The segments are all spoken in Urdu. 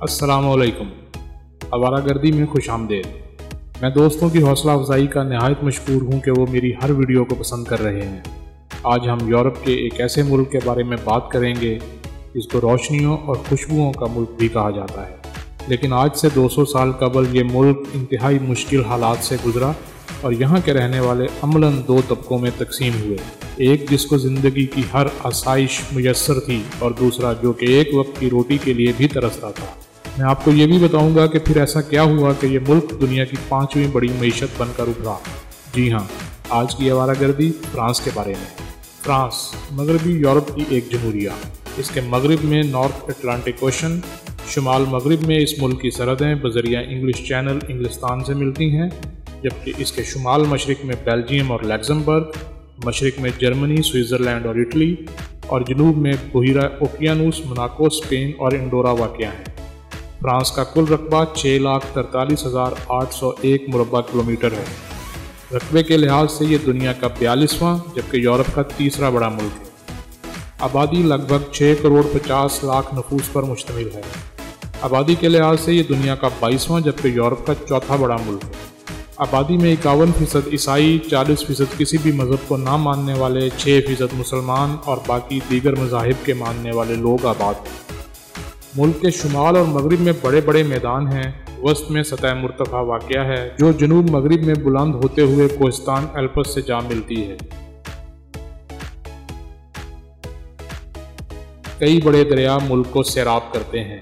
السلام علیکم۔ آوارہ گردی میں خوش آمدید۔ میں دوستوں کی حوصلہ افزائی کا نہایت مشکور ہوں کہ وہ میری ہر ویڈیو کو پسند کر رہے ہیں۔ آج ہم یورپ کے ایک ایسے ملک کے بارے میں بات کریں گے جس کو روشنیوں اور خوشبوؤں کا ملک بھی کہا جاتا ہے، لیکن آج سے 200 سال قبل یہ ملک انتہائی مشکل حالات سے گزرا اور یہاں کے رہنے والے عملاً 2 طبقوں میں تقسیم ہوئے، ایک جس کو زندگی کی ہر آسائش میسر تھی اور دوسرا جو کہ ایک وقت کی روٹی کے لیے بھی ترستا تھا۔ میں آپ کو یہ بھی بتاؤں گا کہ پھر ایسا کیا ہوا کہ یہ ملک دنیا کی 5ویں بڑی معیشت بن کر ابھرا۔ جی ہاں، آج کی آوارہ گردی فرانس کے بارے میں۔ فرانس مغربی یورپ کی ایک جمہوریہ، اس کے مغرب میں نارتھ اٹلانٹک اوشن، شمال مغرب میں اس ملک کی سرحدیں بذریعہ انگلش چینل انگلستان سے ملتی ہیں، جبکہ اس کے شمال مشرق میں بیلجیم اور لیگزمبرگ، مشرق میں جرمنی، سوئٹزرلینڈ اور اٹلی، اور جنوب میں بحیرہ اوقیانوس، موناکو، اسپین اور انڈورا واقع ہیں۔ فرانس کا کل رقبہ 6,43,801 مربع کلومیٹر ہے۔ رقبے کے لحاظ سے یہ دنیا کا 42واں جبکہ یورپ کا تیسرا بڑا ملک ہے۔ آبادی لگ بھگ 6,50,00,000 نفوس پر مشتمل ہے۔ آبادی کے لحاظ سے یہ دنیا کا 22واں جبکہ یورپ کا چوتھا بڑا ملک ہے۔ آبادی میں 51% عیسائی، 40% کسی بھی مذہب کو نہ ماننے والے، 6% مسلمان اور باقی دیگر مذاہب کے ماننے والے لوگ آباد ہیں۔ ملک کے شمال اور مغرب میں بڑے بڑے میدان ہیں۔ وسط میں سطح مرتفع واقع ہے جو جنوب مغرب میں بلند ہوتے ہوئے کوہستان الپس سے جا ملتی ہے۔ کئی بڑے دریا ملک کو سیراب کرتے ہیں۔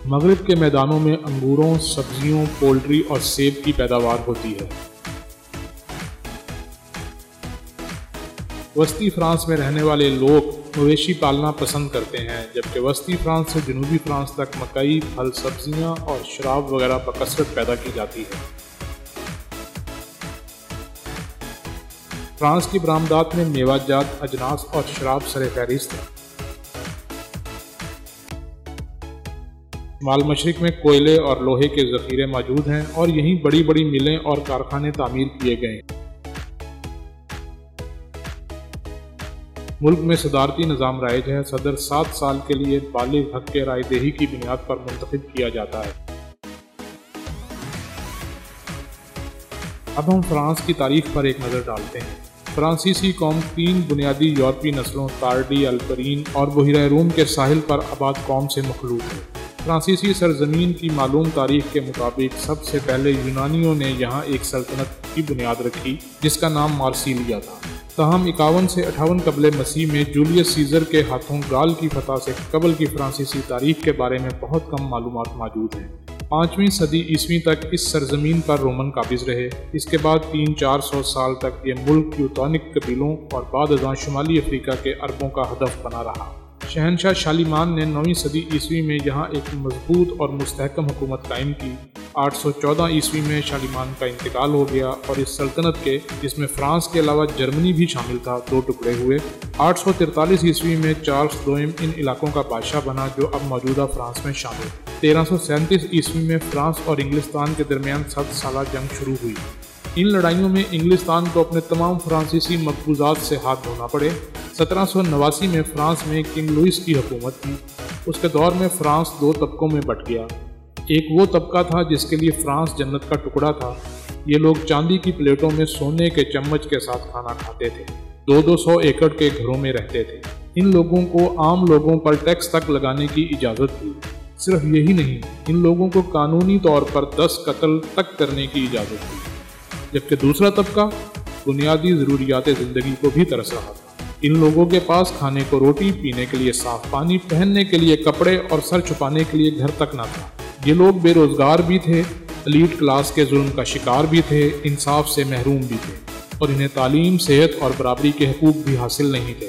مغرب کے میدانوں میں انگوروں، سبزیوں، پولٹری اور سیب کی پیداوار ہوتی ہے۔ وسطی فرانس میں رہنے والے لوگ مویشی پالنا پسند کرتے ہیں، جبکہ وسطی فرانس سے جنوبی فرانس تک مکئی، پھل، سبزیاں اور شراب وغیرہ بکثرت پیدا کی جاتی ہے۔ فرانس کی برآمدات میں میوہ جات، اجناس اور شراب سر فہرست ہے۔ شمال مشرق میں کوئلے اور لوہے کے ذخیرے موجود ہیں اور یہیں بڑی بڑی ملیں اور کارخانے تعمیر کیے گئے ہیں۔ ملک میں صدارتی نظام رائج ہے۔ صدر 7 سال کے لیے بالغ حق کے رائے دہی کی بنیاد پر منتخب کیا جاتا ہے۔ اب ہم فرانس کی تاریخ پر ایک نظر ڈالتے ہیں۔ فرانسیسی قوم 3 بنیادی یورپی نسلوں تاردی، الپرین اور بحیرہ روم کے ساحل پر آباد قوم سے مخلوط ہے۔ فرانسیسی سرزمین کی معلوم تاریخ کے مطابق سب سے پہلے یونانیوں نے یہاں ایک سلطنت کی بنیاد رکھی جس کا نام مارسیلیا تھا۔ تاہم 51 سے 58 قبل مسیح میں جولیس سیزر کے ہاتھوں گال کی فتح سے قبل کی فرانسیسی تاریخ کے بارے میں بہت کم معلومات موجود ہیں۔ 5ویں صدی عیسوی تک اس سرزمین پر رومن قابض رہے۔ اس کے بعد 300-400 سال تک یہ ملک کیوتونک قبیلوں اور بعد ازاں شمالی افریقہ کے عربوں کا ہدف بنا رہا۔ شہنشاہ شالیمان نے 9ویں صدی عیسوی میں یہاں ایک مضبوط اور مستحکم حکومت قائم کی۔ 814 عیسوی میں شالیمان کا انتقال ہو گیا اور اس سلطنت کے، جس میں فرانس کے علاوہ جرمنی بھی شامل تھا، 2 ٹکڑے ہوئے۔ 843 عیسوی میں چارلس دوئم ان علاقوں کا بادشاہ بنا جو اب موجودہ فرانس میں شامل ہے۔ 1337 عیسوی میں فرانس اور انگلستان کے درمیان 7 سالہ جنگ شروع ہوئی۔ ان لڑائیوں میں انگلستان کو اپنے تمام فرانسیسی مقبوضات سے ہاتھ دھونا پڑے۔ 1789 میں فرانس میں کنگ لوئس کی حکومت تھی۔ اس کے دور میں فرانس 2 طبقوں میں بٹ گیا۔ ایک وہ طبقہ تھا جس کے لیے فرانس جنت کا ٹکڑا تھا۔ یہ لوگ چاندی کی پلیٹوں میں سونے کے چمچ کے ساتھ کھانا کھاتے تھے، 200 ایکڑ کے گھروں میں رہتے تھے۔ ان لوگوں کو عام لوگوں پر ٹیکس تک لگانے کی اجازت تھی۔ صرف یہی نہیں، ان لوگوں کو قانونی طور پر 10 قتل تک کرنے کی اجازت تھی، جبکہ دوسرا طبقہ بنیادی ضروریات زندگی کو بھی ترس رہا تھا۔ ان لوگوں کے پاس کھانے کو روٹی، پینے کے لیے صاف پانی، پہننے کے لیے کپڑے اور سر چھپانے کے لیے گھر تک نہ تھا۔ یہ لوگ بے روزگار بھی تھے، ایلیٹ کلاس کے ظلم کا شکار بھی تھے، انصاف سے محروم بھی تھے، اور انہیں تعلیم، صحت اور برابری کے حقوق بھی حاصل نہیں تھے۔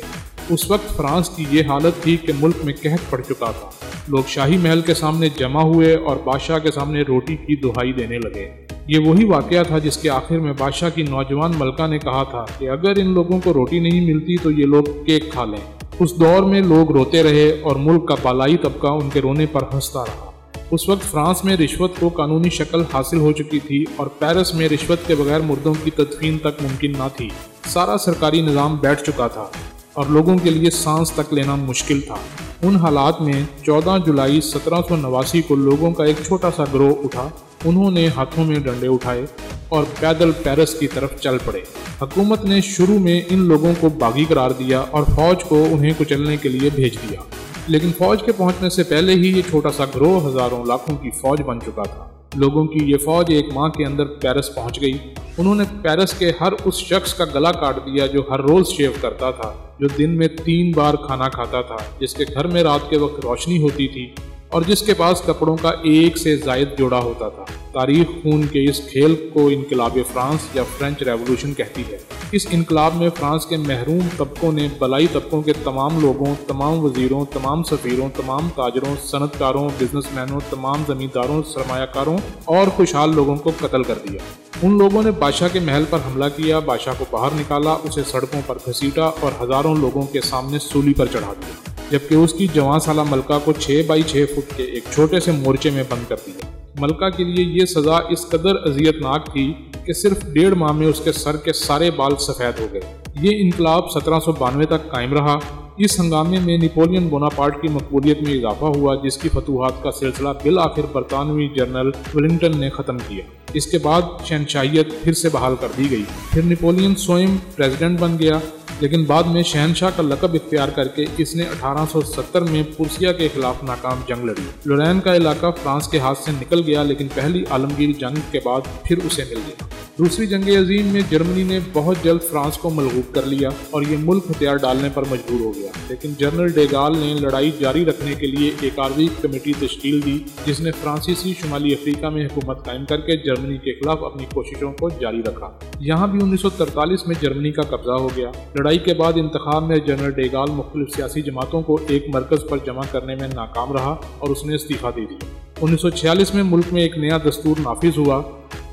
اس وقت فرانس کی یہ حالت تھی کہ ملک میں قحط پڑ چکا تھا۔ لوگ شاہی محل کے سامنے جمع ہوئے اور بادشاہ کے سامنے روٹی کی دہائی دینے لگے۔ یہ وہی واقعہ تھا جس کے آخر میں بادشاہ کی نوجوان ملکہ نے کہا تھا کہ اگر ان لوگوں کو روٹی نہیں ملتی تو یہ لوگ کیک کھا لیں۔ اس دور میں لوگ روتے رہے اور ملک کا بالائی طبقہ ان کے رونے پر ہنستا رہا۔ اس وقت فرانس میں رشوت کو قانونی شکل حاصل ہو چکی تھی اور پیرس میں رشوت کے بغیر مردوں کی تدفین تک ممکن نہ تھی۔ سارا سرکاری نظام بیٹھ چکا تھا اور لوگوں کے لیے سانس تک لینا مشکل تھا۔ ان حالات میں 14 جولائی 1789 کو لوگوں کا ایک چھوٹا سا گروہ اٹھا، انہوں نے ہاتھوں میں ڈنڈے اٹھائے اور پیدل پیرس کی طرف چل پڑے۔ حکومت نے شروع میں ان لوگوں کو باغی قرار دیا اور فوج کو انہیں کچلنے کے لیے بھیج دیا، لیکن فوج کے پہنچنے سے پہلے ہی یہ چھوٹا سا گروہ ہزاروں لاکھوں کی فوج بن چکا تھا۔ لوگوں کی یہ فوج ایک ماہ کے اندر پیرس پہنچ گئی۔ انہوں نے پیرس کے ہر اس شخص کا گلا کاٹ دیا جو ہر روز شیو کرتا تھا، جو دن میں 3 بار کھانا کھاتا تھا، جس کے گھر میں رات کے وقت روشنی ہوتی تھی اور جس کے پاس کپڑوں کا ایک سے زائد جوڑا ہوتا تھا۔ تاریخ خون کے اس کھیل کو انقلاب فرانس یا فرینچ ریولوشن کہتی ہے۔ اس انقلاب میں فرانس کے محروم طبقوں نے بلائی طبقوں کے تمام لوگوں، تمام وزیروں، تمام سفیروں، تمام تاجروں، صنعت کاروں، بزنس مینوں، تمام زمینداروں، سرمایہ کاروں اور خوشحال لوگوں کو قتل کر دیا۔ ان لوگوں نے بادشاہ کے محل پر حملہ کیا، بادشاہ کو باہر نکالا، اسے سڑکوں پر گھسیٹا اور ہزاروں لوگوں کے سامنے سولی پر چڑھا دیا، جبکہ اس کی جوان سالہ ملکہ کو 6 بائی 6 فٹ کے ایک چھوٹے سے مورچے میں بند کر دیا۔ ملکہ کے لیے یہ سزا اس قدر اذیت ناک تھی کہ صرف 1.5 ماہ میں اس کے سر کے سارے بال سفید ہو گئے۔ یہ انقلاب 1792 تک قائم رہا۔ اس ہنگامے میں نپولین بوناپارٹ کی مقبولیت میں اضافہ ہوا، جس کی فتوحات کا سلسلہ بالآخر برطانوی جنرل ولنگٹن نے ختم کیا۔ اس کے بعد شہنشاہیت پھر سے بحال کر دی گئی۔ پھر نپولین سوئم پریزیڈنٹ بن گیا، لیکن بعد میں شہنشاہ کا لقب اختیار کر کے اس نے 1870 میں پرسیا کے خلاف ناکام جنگ لڑی۔ لورین کا علاقہ فرانس کے ہاتھ سے نکل گیا، لیکن پہلی عالمگیر جنگ کے بعد پھر اسے مل گیا۔ دوسری جنگ عظیم میں جرمنی نے بہت جلد فرانس کو ملغوب کر لیا اور یہ ملک ہتھیار ڈالنے پر مجبور ہو گیا، لیکن جنرل ڈے گال نے لڑائی جاری رکھنے کے لیے ایک عارضی کمیٹی تشکیل دی، جس نے فرانسیسی شمالی افریقہ میں حکومت قائم کر کے جرمنی کے خلاف اپنی کوششوں کو جاری رکھا۔ یہاں بھی 1943 میں جرمنی کا قبضہ ہو گیا۔ لڑائی کے بعد انتخاب میں جنرل ڈے گال مختلف سیاسی جماعتوں کو ایک مرکز پر جمع کرنے میں ناکام رہا اور اس نے استعفیٰ دے دیا۔ 1946 میں ملک میں ایک نیا دستور نافذ ہوا،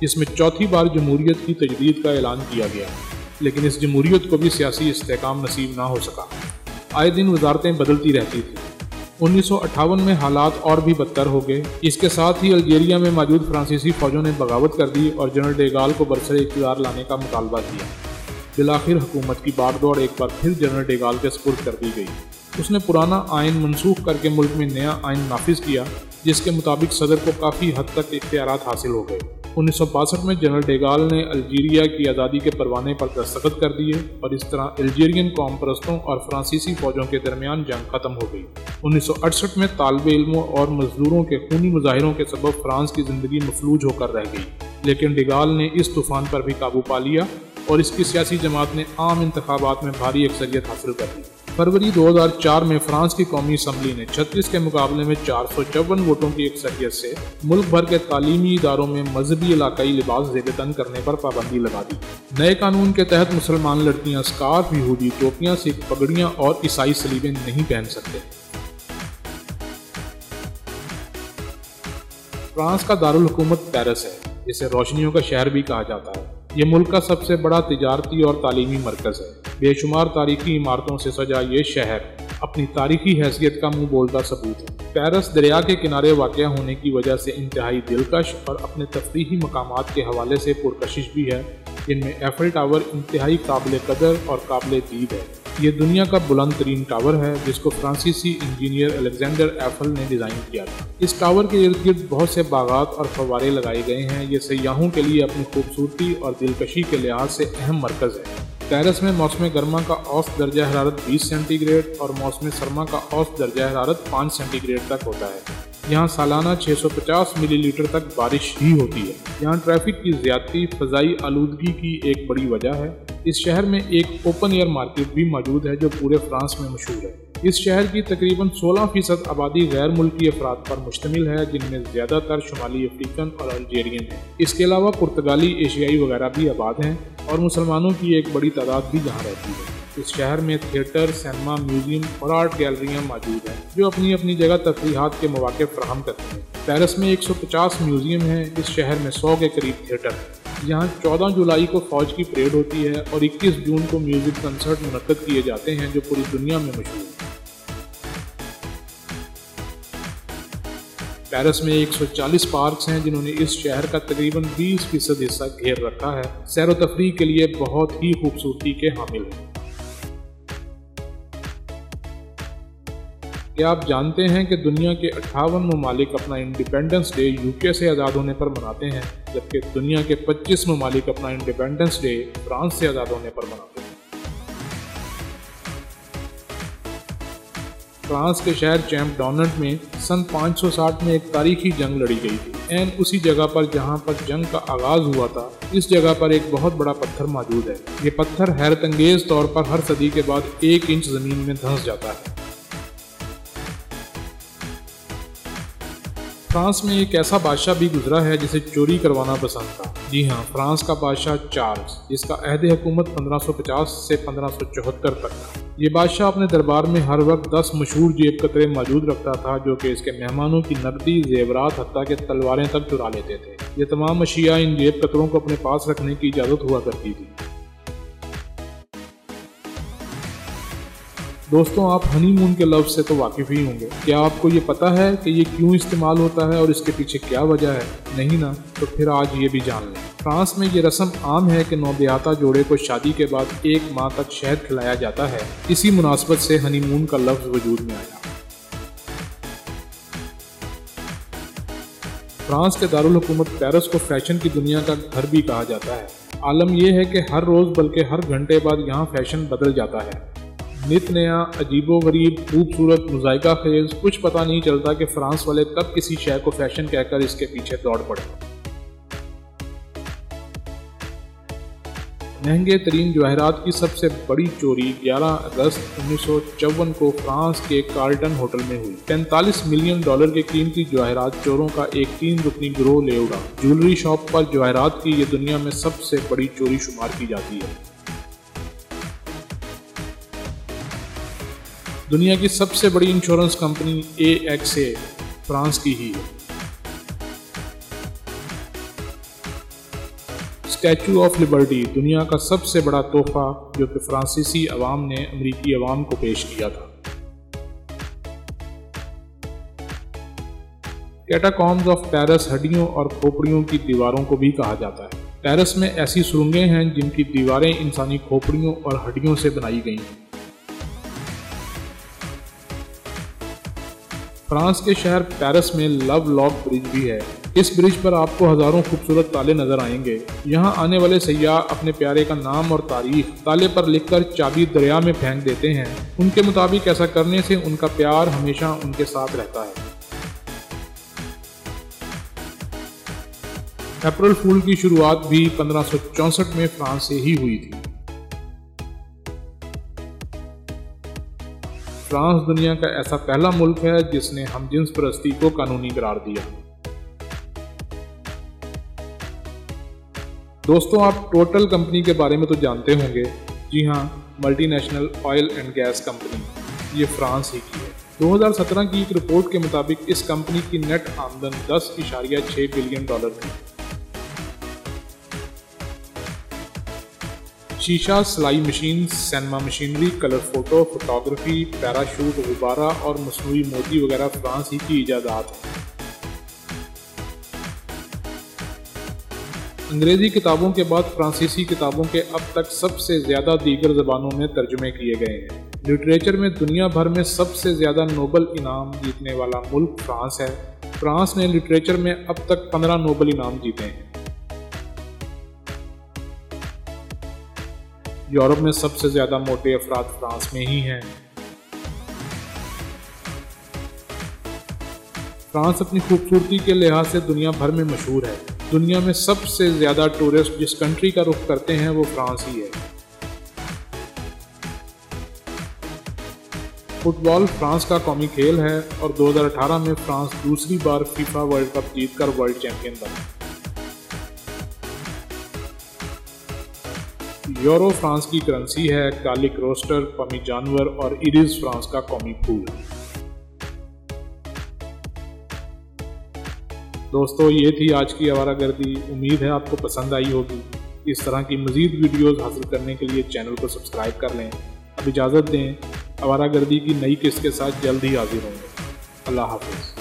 جس میں چوتھی بار جمہوریت کی تجدید کا اعلان کیا گیا، لیکن اس جمہوریت کو بھی سیاسی استحکام نصیب نہ ہو سکا۔ آئے دن وزارتیں بدلتی رہتی تھیں۔ 1958 میں حالات اور بھی بدتر ہو گئے۔ اس کے ساتھ ہی الجیریا میں موجود فرانسیسی فوجوں نے بغاوت کر دی اور جنرل ڈے گال کو برسر اقتدار لانے کا مطالبہ کیا۔ بالآخر حکومت کی باغ دوڑ ایک بار پھر جنرل ڈے گال کے سپرد کر دی گئی۔ اس نے پرانا آئین منسوخ کر کے ملک میں نیا آئین نافذ کیا، جس کے مطابق صدر کو کافی حد تک اختیارات حاصل ہو گئے۔ 1962 میں جنرل ڈے گال نے الجیریا کی آزادی کے پروانے پر دستخط کر دیے اور اس طرح الجیرین قوم پرستوں اور فرانسیسی فوجوں کے درمیان جنگ ختم ہو گئی۔ 1968 میں طالب علموں اور مزدوروں کے خونی مظاہروں کے سبب فرانس کی زندگی مفلوج ہو کر رہ گئی، لیکن ڈے گال نے اس طوفان پر بھی قابو پا لیا اور اس کی سیاسی جماعت نے عام انتخابات میں بھاری اکثریت حاصل کر لی۔ فروری 2004 میں فرانس کی قومی اسمبلی نے 36 کے مقابلے میں 454 ووٹوں کی اکثریت سے ملک بھر کے تعلیمی اداروں میں مذہبی علاقائی لباس زیب تن کرنے پر پابندی لگا دی۔ نئے قانون کے تحت مسلمان لڑکیاں اسکارف، یہودی ٹوپیاں، سکھ پگڑیاں اور عیسائی صلیبیں نہیں پہن سکتے۔ فرانس کا دارالحکومت پیرس ہے، جسے روشنیوں کا شہر بھی کہا جاتا ہے۔ یہ ملک کا سب سے بڑا تجارتی اور تعلیمی مرکز ہے۔ بے شمار تاریخی عمارتوں سے سجا یہ شہر اپنی تاریخی حیثیت کا منہ بولتا ثبوت ہے۔ پیرس دریا کے کنارے واقع ہونے کی وجہ سے انتہائی دلکش اور اپنے تفریحی مقامات کے حوالے سے پرکشش بھی ہے، جن میں ایفل ٹاور انتہائی قابل قدر اور قابل دید ہے۔ یہ دنیا کا بلند ترین ٹاور ہے، جس کو فرانسیسی انجینئر الیگزینڈر ایفل نے ڈیزائن کیا تھا۔ اس ٹاور کے ارد گرد بہت سے باغات اور فوارے لگائے گئے ہیں۔ یہ سیاحوں کے لیے اپنی خوبصورتی اور دلکشی کے لحاظ سے اہم مرکز ہے۔ پیرس میں موسم گرما کا اوسط درجہ حرارت 20 سینٹی گریڈ اور موسم سرما کا اوسط درجہ حرارت 5 سینٹی گریڈ تک ہوتا ہے۔ یہاں سالانہ 650 ملی لیٹر تک بارش بھی ہوتی ہے۔ یہاں ٹریفک کی زیادتی فضائی آلودگی کی ایک بڑی وجہ ہے۔ اس شہر میں ایک اوپن ایئر مارکیٹ بھی موجود ہے جو پورے فرانس میں مشہور ہے۔ اس شہر کی تقریباً 16% آبادی غیر ملکی افراد پر مشتمل ہے، جن میں زیادہ تر شمالی افریقن اور الجیرین ہیں۔ اس کے علاوہ پرتگالی، ایشیائی وغیرہ بھی آباد ہیں اور مسلمانوں کی ایک بڑی تعداد بھی یہاں رہتی ہے۔ اس شہر میں تھیٹر، سینما، میوزیم اور آرٹ گیلریاں موجود ہیں جو اپنی اپنی جگہ تفریحات کے مواقع فراہم کرتی ہیں۔ پیرس میں 150 میوزیم ہیں۔ اس شہر میں 100 کے قریب تھیٹر ہیں۔ یہاں 14 جولائی کو فوج کی پریڈ ہوتی ہے اور 21 جون کو میوزک کنسرٹ منعقد کیے جاتے ہیں جو پوری دنیا میں مشہور ہیں۔ پیرس میں 140 پارکس ہیں جنہوں نے اس شہر کا تقریباً 20% حصہ گھیر رکھا ہے۔ سیر و تفریح کے لیے بہت ہی خوبصورتی کے حامل ہیں۔ کیا آپ جانتے ہیں کہ دنیا کے 58 ممالک اپنا انڈیپینڈنس ڈے UK سے آزاد ہونے پر مناتے ہیں، جبکہ دنیا کے 25 ممالک اپنا انڈیپینڈنس ڈے فرانس سے آزاد ہونے پر مناتے ہیں۔ فرانس کے شہر چیمپڈونٹ میں سن 560 میں ایک تاریخی جنگ لڑی گئی تھی۔ این اسی جگہ پر جہاں پر جنگ کا آغاز ہوا تھا، اس جگہ پر ایک بہت بڑا پتھر موجود ہے۔ یہ پتھر حیرت انگیز طور پر ہر صدی کے بعد 1 انچ زمین میں دھنس جاتا ہے۔ فرانس میں ایک ایسا بادشاہ بھی گزرا ہے جسے چوری کروانا پسند تھا۔ جی ہاں، فرانس کا بادشاہ چارلز، جس کا عہد حکومت 1550 سے 1574 تک تھا۔ یہ بادشاہ اپنے دربار میں ہر وقت 10 مشہور جیب کترے موجود رکھتا تھا، جو کہ اس کے مہمانوں کی نقدی، زیورات، حتیٰ کہ تلواریں تک چرا لیتے تھے۔ یہ تمام اشیاء ان جیب کتروں کو اپنے پاس رکھنے کی اجازت ہوا کرتی تھی۔ دوستوں، آپ ہنی مون کے لفظ سے تو واقف ہی ہوں گے۔ کیا آپ کو یہ پتا ہے کہ یہ کیوں استعمال ہوتا ہے اور اس کے پیچھے کیا وجہ ہے؟ نہیں نا؟ تو پھر آج یہ بھی جان لیں۔ فرانس میں یہ رسم عام ہے کہ نوبیاہتا جوڑے کو شادی کے بعد 1 ماہ تک شہد کھلایا جاتا ہے۔ اسی مناسبت سے ہنی مون کا لفظ وجود میں آیا۔ فرانس کے دارالحکومت پیرس کو فیشن کی دنیا کا گھر بھی کہا جاتا ہے۔ عالم یہ ہے کہ ہر روز بلکہ ہر گھنٹے بعد یہاں فیشن بدل جاتا ہے۔ نت نیا، عجیب و غریب، خوبصورت، مذائقہ خیز، کچھ پتہ نہیں چلتا کہ فرانس والے کب کسی شے کو فیشن کہہ کر اس کے پیچھے دوڑ پڑے۔ مہنگے ترین جواہرات کی سب سے بڑی چوری 11 اگست 1954 کو فرانس کے کارلٹن ہوٹل میں ہوئی۔ $45 ملین کے قیمتی جواہرات چوروں کا ایک 3 رکنی گروہ لے اڑا۔ جولری شاپ پر جواہرات کی یہ دنیا میں سب سے بڑی چوری شمار کی جاتی ہے۔ دنیا کی سب سے بڑی انشورنس کمپنی AXA فرانس کی ہی ہے۔ اسٹیچو آف لبرٹی دنیا کا سب سے بڑا تحفہ جو کہ فرانسیسی عوام نے امریکی عوام کو پیش کیا تھا۔ کیٹاکومبز آف پیرس ہڈیوں اور کھوپڑیوں کی دیواروں کو بھی کہا جاتا ہے۔ پیرس میں ایسی سرنگیں ہیں جن کی دیواریں انسانی کھوپڑیوں اور ہڈیوں سے بنائی گئی ہیں۔ فرانس کے شہر پیرس میں لو لاک برج بھی ہے۔ اس برج پر آپ کو ہزاروں خوبصورت تالے نظر آئیں گے۔ یہاں آنے والے سیاح اپنے پیارے کا نام اور تاریخ تالے پر لکھ کر چابی دریا میں پھینک دیتے ہیں۔ ان کے مطابق ایسا کرنے سے ان کا پیار ہمیشہ ان کے ساتھ رہتا ہے۔ اپریل فول کی شروعات بھی 1564 میں فرانس سے ہی ہوئی تھی۔ فرانس دنیا کا ایسا پہلا ملک ہے جس نے ہم جنس پرستی کو قانونی قرار دیا۔ دوستوں، آپ ٹوٹل کمپنی کے بارے میں تو جانتے ہوں گے۔ جی ہاں، multinational oil and gas company, یہ فرانس ہی کی ہے۔ 2017 کی ایک رپورٹ کے مطابق اس کمپنی کی نیٹ آمدن $10.6 بلین تھی۔ شیشہ، سلائی machine, cinema machinery, colour photo, photography, parachute, غبارہ اور مصنوعی موتی وغیرہ فرانس ہی کی ایجادات ہیں۔ انگریزی کتابوں کے بعد فرانسیسی کتابوں کے اب تک سب سے زیادہ دیگر زبانوں میں ترجمے کیے گئے ہیں۔ لٹریچر میں دنیا بھر میں سب سے زیادہ نوبل انعام جیتنے والا ملک فرانس ہے۔ فرانس نے لٹریچر میں اب تک 15 نوبل انعام جیتے ہیں۔ یورپ میں سب سے زیادہ موٹے افراد فرانس میں ہی ہیں۔ فرانس اپنی خوبصورتی کے لحاظ سے دنیا بھر میں مشہور ہے۔ دنیا میں سب سے زیادہ ٹورسٹ جس کنٹری کا رخ کرتے ہیں وہ فرانس ہی ہے۔ فٹ بال فرانس کا قومی کھیل ہے اور 2018 میں فرانس دوسری بار فیفا ورلڈ کپ جیت کر ورلڈ چیمپئن بنا۔ یورو فرانس کی کرنسی ہے۔ گارلک روسٹر، پمی جانور اور ایریز فرانس کا قومی پھول۔ دوستو، یہ تھی آج کی آوارہ گردی۔ امید ہے آپ کو پسند آئی ہوگی۔ اس طرح کی مزید ویڈیوز حاصل کرنے کے لیے چینل کو سبسکرائب کر لیں۔ اب اجازت دیں، آوارہ گردی کی نئی قسط کے ساتھ جلد ہی حاضر ہوں گے۔ اللہ حافظ۔